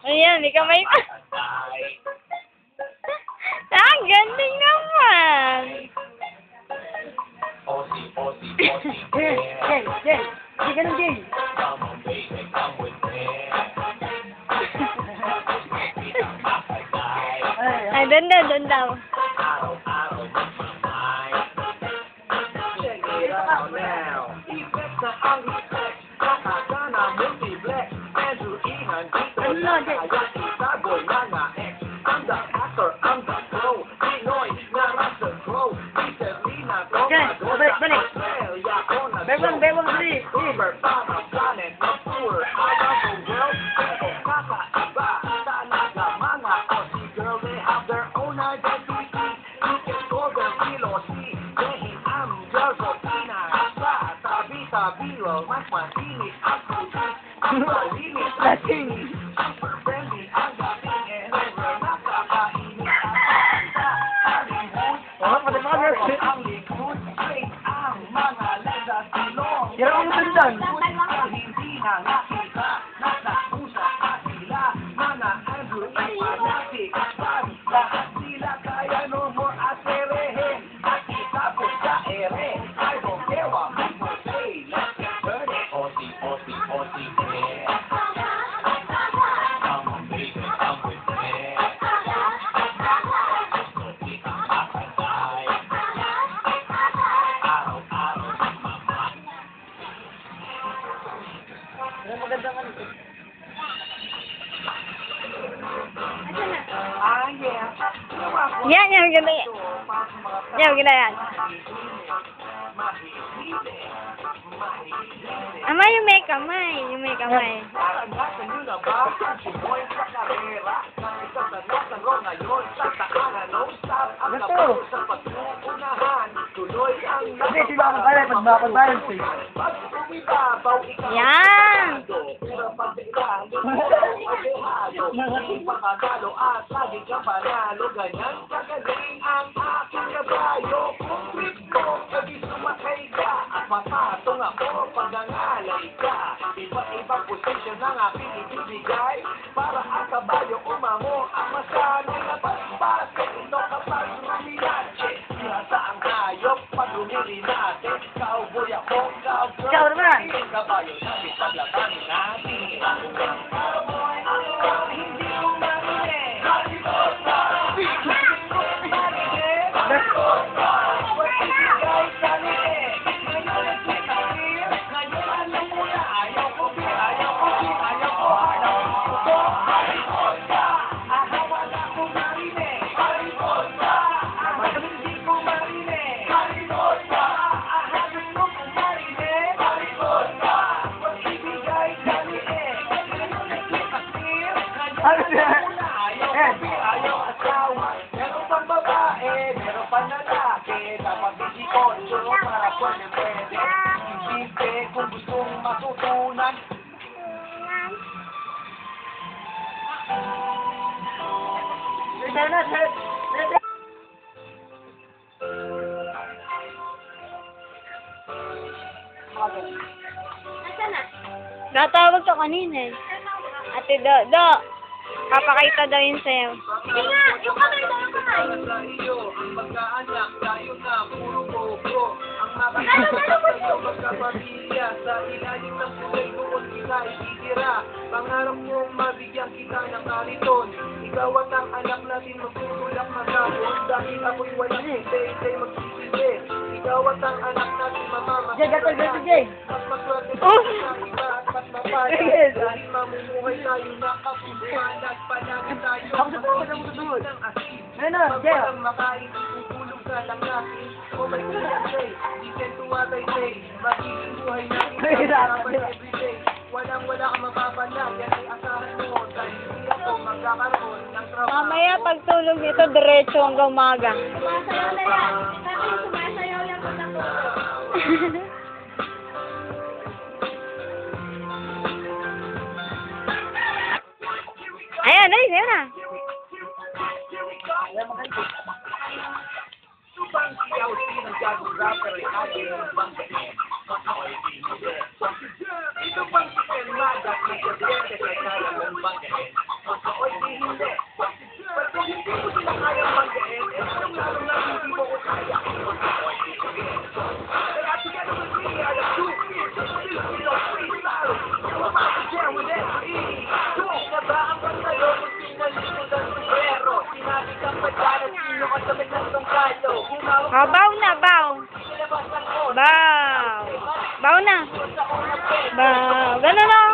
Ayan, may kamay pa. Ah, galing naman. Jay. Hindi ganun, Jay. Ay, doon daw, doon daw. Ano na, Jay? Jay, balik. Bewang, dali. Lasing. Kira ko natundan. Maganda man ito. Yan, yan, ganda yan. Yan, ganda yan. Amay, yung may kamay. Yung may kamay. Ganito. Kasi sila ang kaya pag-balance eh. Yan. Mapatong ako pag nangalay ka. Iba-ibang posisyon ang aking ibibigay para ang kabayo umamo ang masanay na paspasin. Ito kapag rumiyache, sihasa ang hayop pag rumirinate. Cowboy ako, cowgirl, Ikaw naman. kabayo natin paglabanin natin. Cowboy ako, hindi umarinig. Ayaw asawa, meron pang babae, meron pang lalaki, dapat isikonso para pwede. Isipin kung gustong matutunan. Natawag ka kanina eh. Ate Dodo. Papakita daw yun sa'yo. Sige nga, yung kamay daw yung kamay. Sa iyo, ang mag-aanak, tayo na, puro bobo. Ang magkapamilya, sa ilalim ng kulay doon kita ititira. Pangarap mong mabigyan kita ng kariton. Ikaw at ang anak natin magtutulak magkapon. Dahil ako'y walang hindi magsisilbi. Ikaw at ang anak natin Jay, gatal, Jay. at magwerte sa iba at mas mapala. Dahil mamumuhay tayo na kapubuan at palagi tayo Ako sa bawat ang susunod. ng asin. Ayun na, Pag Jay. walang makain, tutulog ka lang natin. O may kulang say, di send to what I say. Magiging buhay natin everyday. Walang-wala kang mapapanag, yan ay asahan mo. Dahil hindi ako magkakaroon ng trabaho. Mamaya pagtulog nito, diretso hanggang umaga. Sumasayaw na yan. Sabi, sumasayaw yan kung natulog. Ayan, ay, ayan na. Subang siyaw sinang gagawin rapper ay aging bang ganin. Makoy pinili. Ito bang si Enmada at nagsabiente kay kaya mong banggain? Kung ako'y hindi. Pati hindi mo sila kayang banggain, lalo na hindi mo ko kaya. Kung ako'y ibigin. Kaya together with me, I have 2 years of freestyle. So I'm out to share with every Kung na ba ang panalo kung sinalikod ang sombrero? Sinabi kang pagkalat, sino ka sa may ng kalo? Humawak Oh, baw na, baw. nilabas ang oras. Baw. Baw na. Sa unang pwede. Baw. Ganun o.